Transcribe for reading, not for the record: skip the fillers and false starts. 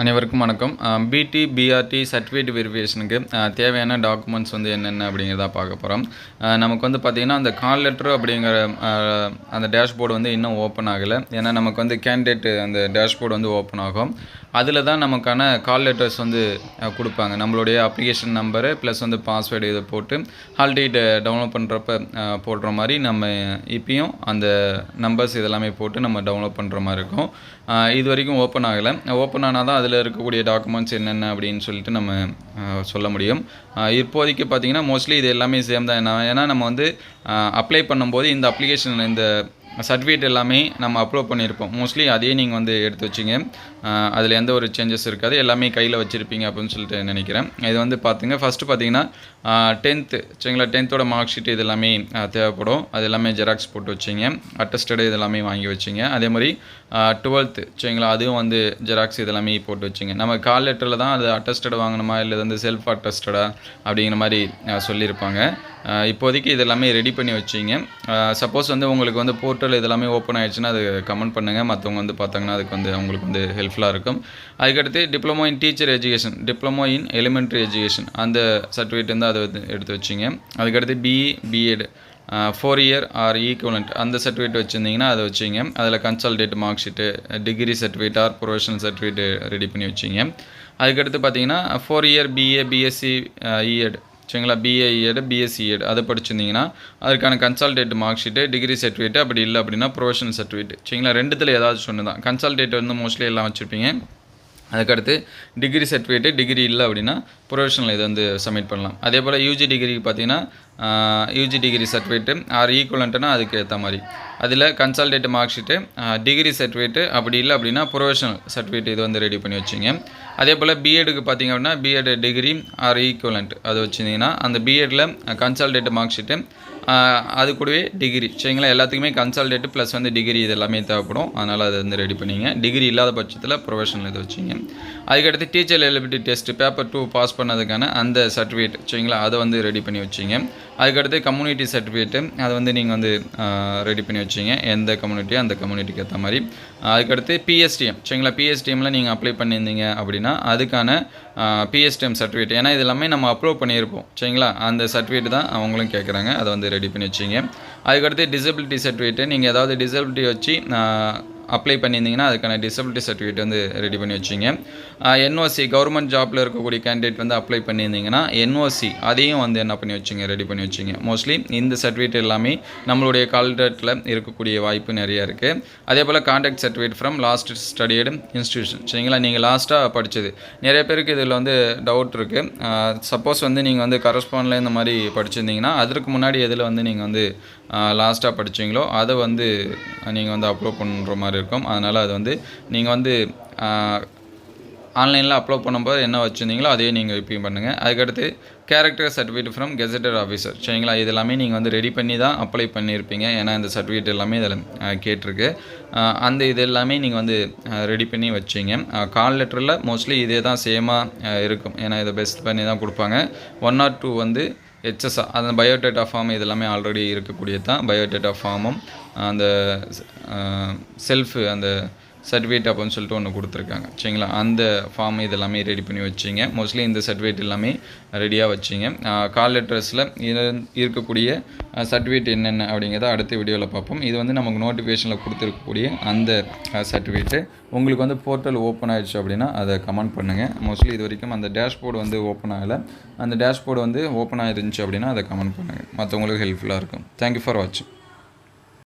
அனைவருக்கும் வணக்கம். பிடி, பிஆர்டி சர்டிஃபிகேட் வெரிஃபிகேஷனுக்கு தேவையான டாக்குமெண்ட்ஸ் வந்து என்னென்ன அப்படிங்கிறத பார்க்க போகிறோம். நமக்கு வந்து பார்த்திங்கன்னா அந்த கால் லெட்டர் அப்படிங்கிற அந்த டேஷ்போர்டு வந்து இன்னும் ஓப்பன் ஆகலை. ஏன்னா நமக்கு வந்து கேண்டிடேட் அந்த டேஷ்போர்டு வந்து ஓப்பன் ஆகும். அதில் தான் நமக்கான கால் லெட்டர்ஸ் வந்து கொடுப்பாங்க. நம்மளுடைய அப்ளிகேஷன் நம்பரு ப்ளஸ் வந்து பாஸ்வேர்டு இதை போட்டு ஹால் டிக்கெட் டவுன்லோட் பண்ணுறப்ப போடுற மாதிரி நம்ம இப்பயும் அந்த நம்பர்ஸ் இதெல்லாமே போட்டு நம்ம டவுன்லோட் பண்ணுற மாதிரி இருக்கும். இது வரைக்கும் ஓப்பன் ஆகலை. ஓப்பன் ஆனால் தான் அதில் இருக்கக்கூடிய டாக்குமெண்ட்ஸ் என்னென்ன அப்படின்னு சொல்லிட்டு நம்ம சொல்ல முடியும். இப்போதைக்கு பார்த்திங்கன்னா மோஸ்ட்லி இது எல்லாமே சேம் தான். ஏன்னா நம்ம வந்து அப்ளை பண்ணும்போது இந்த அப்ளிகேஷன் இந்த சர்டிஃபிகேட் எல்லாமே நம்ம அப்லோட் பண்ணியிருப்போம். மோஸ்ட்லி அதையே நீங்கள் வந்து எடுத்து வச்சிங்க. அதில் எந்த ஒரு சேஞ்சஸ் இருக்காது. எல்லாமே கையில் வச்சுருப்பீங்க அப்படின்னு சொல்லிட்டு நினைக்கிறேன். இது வந்து பார்த்திங்க ஃபஸ்ட்டு பார்த்திங்கன்னா 10th சரிங்களா, 10th மார்க் ஷீட் இது எல்லாமே தேவைப்படும். அது எல்லாமே ஜெராக்ஸ் போட்டு வச்சிங்க. அட்டஸ்டடு இது எல்லாமே வாங்கி வச்சிங்க. அதே மாதிரி 12th சரிங்களா, அதுவும் வந்து ஜெராக்ஸ் இது எல்லாமே போட்டு வச்சிங்க. நம்ம கால் லெட்டரில் தான் அது அட்டஸ்டடு வாங்கணுமா இல்லை வந்து செல்ஃப் அட்டஸ்டடா அப்படிங்கிற மாதிரி சொல்லியிருப்பாங்க. இப்போதைக்கு இது எல்லாமே ரெடி பண்ணி வச்சிங்க. சப்போஸ் வந்து உங்களுக்கு வந்து போர்ட்டல் இதெல்லாமே ஓப்பன் ஆகிடுச்சுன்னா அது கமெண்ட் பண்ணுங்கள். மற்றவங்க வந்து பார்த்தாங்கன்னா அதுக்கு வந்து அவங்களுக்கு வந்து ஹெல்ப்ஃபுல்லாக இருக்கும். அதுக்கடுத்து diploma in teacher education, diploma in elementary education அந்த சர்டிஃபிகேட் வந்து அதை வந்து எடுத்து வச்சிங்க. அதுக்கடுத்து BE, BEd 4 year or equivalent அந்த சர்டிஃபிகேட் வச்சுருந்தீங்கன்னா அதை வச்சிங்க. அதில் consolidated mark sheet, degree certificate or professional certificate ready பண்ணி வச்சிங்க. அதுக்கடுத்து பார்த்தீங்கன்னா 4 இயர் பிஏ, பிஎஸ்சி இஎட் சரிங்களா, பிஏ இஎட், பிஎஸ்சி இஎட் அதை படிச்சிருந்தீங்கன்னா அதுக்கான consolidated mark sheet, degree certificate, அப்படி இல்லை அப்படின்னா ப்ரொஃபஷனல் சர்டிஃபிகேட் சரிங்களா. ரெண்டுத்தில் ஏதாச்சும் ஒன்று தான். கன்சால்டேட் வந்து மோஸ்ட்லி எல்லாம் வச்சுருப்பீங்க. அதுக்கடுத்து டிகிரி சர்டிஃபிகேட்டு, டிகிரி இல்லை அப்படின்னா ப்ரொஃபஷனல் இதை வந்து சப்மிட் பண்ணலாம். அதே போல் யூஜி டிகிரிக்கு பார்த்தீங்கன்னா யூஜி டிகிரி சர்டிஃபிகேட்டு ஆர் ஈக்குவலண்ட்டுனா அதுக்கு ஏற்ற மாதிரி அதில் consolidated mark sheet, degree certificate, அப்படி இல்லை அப்படின்னா ப்ரொஃபஷனல் சர்டிஃபிகேட் இது வந்து ரெடி பண்ணி வச்சிங்க. அதே போல் பிஎட்டுக்கு பார்த்திங்க அப்படின்னா பிஎட் டிகிரி ஆர் ஈக்குவலண்ட் அது வச்சுருந்தீங்கன்னா அந்த பிஎட்டில் கன்சால்டேட் மார்க் ஷீட்டு, அது கூடவே டிகிரி சரிங்களா. எல்லாத்துக்குமே கன்சால்டேட்டு ப்ளஸ் வந்து டிகிரி இது எல்லாமே தேவைப்படும். அதனால் அதை வந்து ரெடி பண்ணிங்க. டிகிரி இல்லாத பட்சத்தில் ப்ரொஃபஷனல் இது வச்சிங்க. அதுக்கடுத்து teacher eligibility test paper 2 pass பண்ணதுக்கான அந்த சர்டிஃபிகேட் சரிங்களா, அதை வந்து ரெடி பண்ணி வச்சிங்க. அதுக்கடுத்து கம்யூனிட்டி சர்டிஃபிகேட்டு அதை வந்து நீங்கள் வந்து ரெடி பண்ணி வச்சிங்க. எந்த கம்யூனிட்டியோ அந்த கம்யூனிட்டிக்கு ஏற்ற மாதிரி. அதுக்கடுத்து பிஎஸ்டிஎம் சரிங்களா, பிஎஸ்டிஎம்மில் நீங்கள் அப்ளை பண்ணியிருந்தீங்க அப்படின்னா அதுக்கான பிஎஸ்டிஎம் சர்டிஃபிகேட், ஏன்னா இது எல்லாமே நம்ம அப்லோட் பண்ணியிருப்போம் சரிங்களா. அந்த சர்டிஃபிகேட் தான் அவங்களும் கேட்குறாங்க. அதை வந்து ரெடி பண்ணி வச்சிங்க. அதுக்கடுத்து டிசபிலிட்டி சர்டிஃபிகேட்டு, நீங்கள் ஏதாவது டிசபிலிட்டி வச்சு அப்ளை பண்ணியிருந்தீங்கன்னா அதுக்கான டிசபிலிட்டி சர்டிஃபிகேட் வந்து ரெடி பண்ணி வச்சிங்க. என்ஓசி கவர்மெண்ட் ஜாப்பில் இருக்கக்கூடிய கேண்டிடேட் வந்து அப்ளை பண்ணியிருந்தீங்கன்னா என்ஓசி அதையும் வந்து என்ன பண்ணி வச்சிங்க, ரெடி பண்ணி வச்சிங்க. மோஸ்ட்லி இந்த சர்டிஃபிகேட் எல்லாமே நம்மளுடைய கால்டேட்டில் இருக்கக்கூடிய வாய்ப்பு நிறையா இருக்குது. அதே போல் contact certificate from last studied institution சரிங்களா, நீங்கள் லாஸ்ட்டாக படித்தது. நிறைய பேருக்கு இதில் வந்து டவுட் இருக்குது. சப்போஸ் வந்து நீங்கள் வந்து கரஸ்பாண்டில் இந்த மாதிரி படிச்சிருந்தீங்கன்னா அதற்கு முன்னாடி எதில் வந்து நீங்கள் வந்து லாஸ்ட்டாக படிச்சிங்களோ அதை வந்து நீங்கள் வந்து அப்லோட் பண்ணுற மாதிரி இருக்கும். அதனால் அது வந்து நீங்கள் வந்து ஆன்லைனில் அப்லோட் பண்ணும்போது என்ன வச்சுருந்தீங்களோ அதையே நீங்கள் இப்பயும் பண்ணுங்கள். அதுக்கடுத்து character certificate from gazetted officer சரிங்களா, இது எல்லாமே நீங்கள் வந்து ரெடி பண்ணி தான் அப்ளை பண்ணியிருப்பீங்க. ஏன்னா இந்த சர்டிஃபிகேட் எல்லாமே இதில் கேட்டிருக்கு. அந்த இது எல்லாமே நீங்கள் வந்து ரெடி பண்ணி வச்சிங்க. கால் லெட்டரில் மோஸ்ட்லி இதே தான் சேமாக இருக்கும். ஏன்னா இதை பெஸ்ட் பண்ணி தான் கொடுப்பாங்க. 1 or 2 வந்து ஹெச்எஸ்ஆ அந்த பயோடேட்டா ஃபார்ம் இது எல்லாமே ஆல்ரெடி இருக்கக்கூடியது தான். பயோடேட்டா ஃபார்மும் அந்த செல்ஃபு அந்த சர்டிஃபிகேட் அப்படின்னு சொல்லிட்டு ஒன்று கொடுத்துருக்காங்க சரிங்களா. அந்த ஃபார்ம் இது எல்லாமே ரெடி பண்ணி வச்சிங்க. மோஸ்ட்லி இந்த சர்டிஃபிகேட் எல்லாமே ரெடியாக வச்சிங்க. கால் லெட்டர்ஸில் இருக்கக்கூடிய சர்டிஃபிகேட் என்னென்ன அப்படிங்கிறத அடுத்த வீடியோவில் பார்ப்போம். இது வந்து நமக்கு நோட்டிஃபிகேஷனில் கொடுத்துருக்கக்கூடிய அந்த சர்டிஃபிகேட்டு. உங்களுக்கு வந்து போர்ட்டல் ஓப்பன் ஆகிடுச்சு அப்படின்னா அதை கமெண்ட் பண்ணுங்கள். மோஸ்ட்லி இது வரைக்கும் அந்த டேஷ்போர்டு வந்து ஓப்பன் ஆகலை. அந்த டேஷ்போர்டு வந்து ஓப்பன் ஆகிருந்துச்சு அப்படின்னா அதை கமெண்ட் பண்ணுங்கள். மற்றவங்களுக்கு ஹெல்ப்ஃபுல்லாக இருக்கும். தேங்க்யூ ஃபார் வாட்சிங்.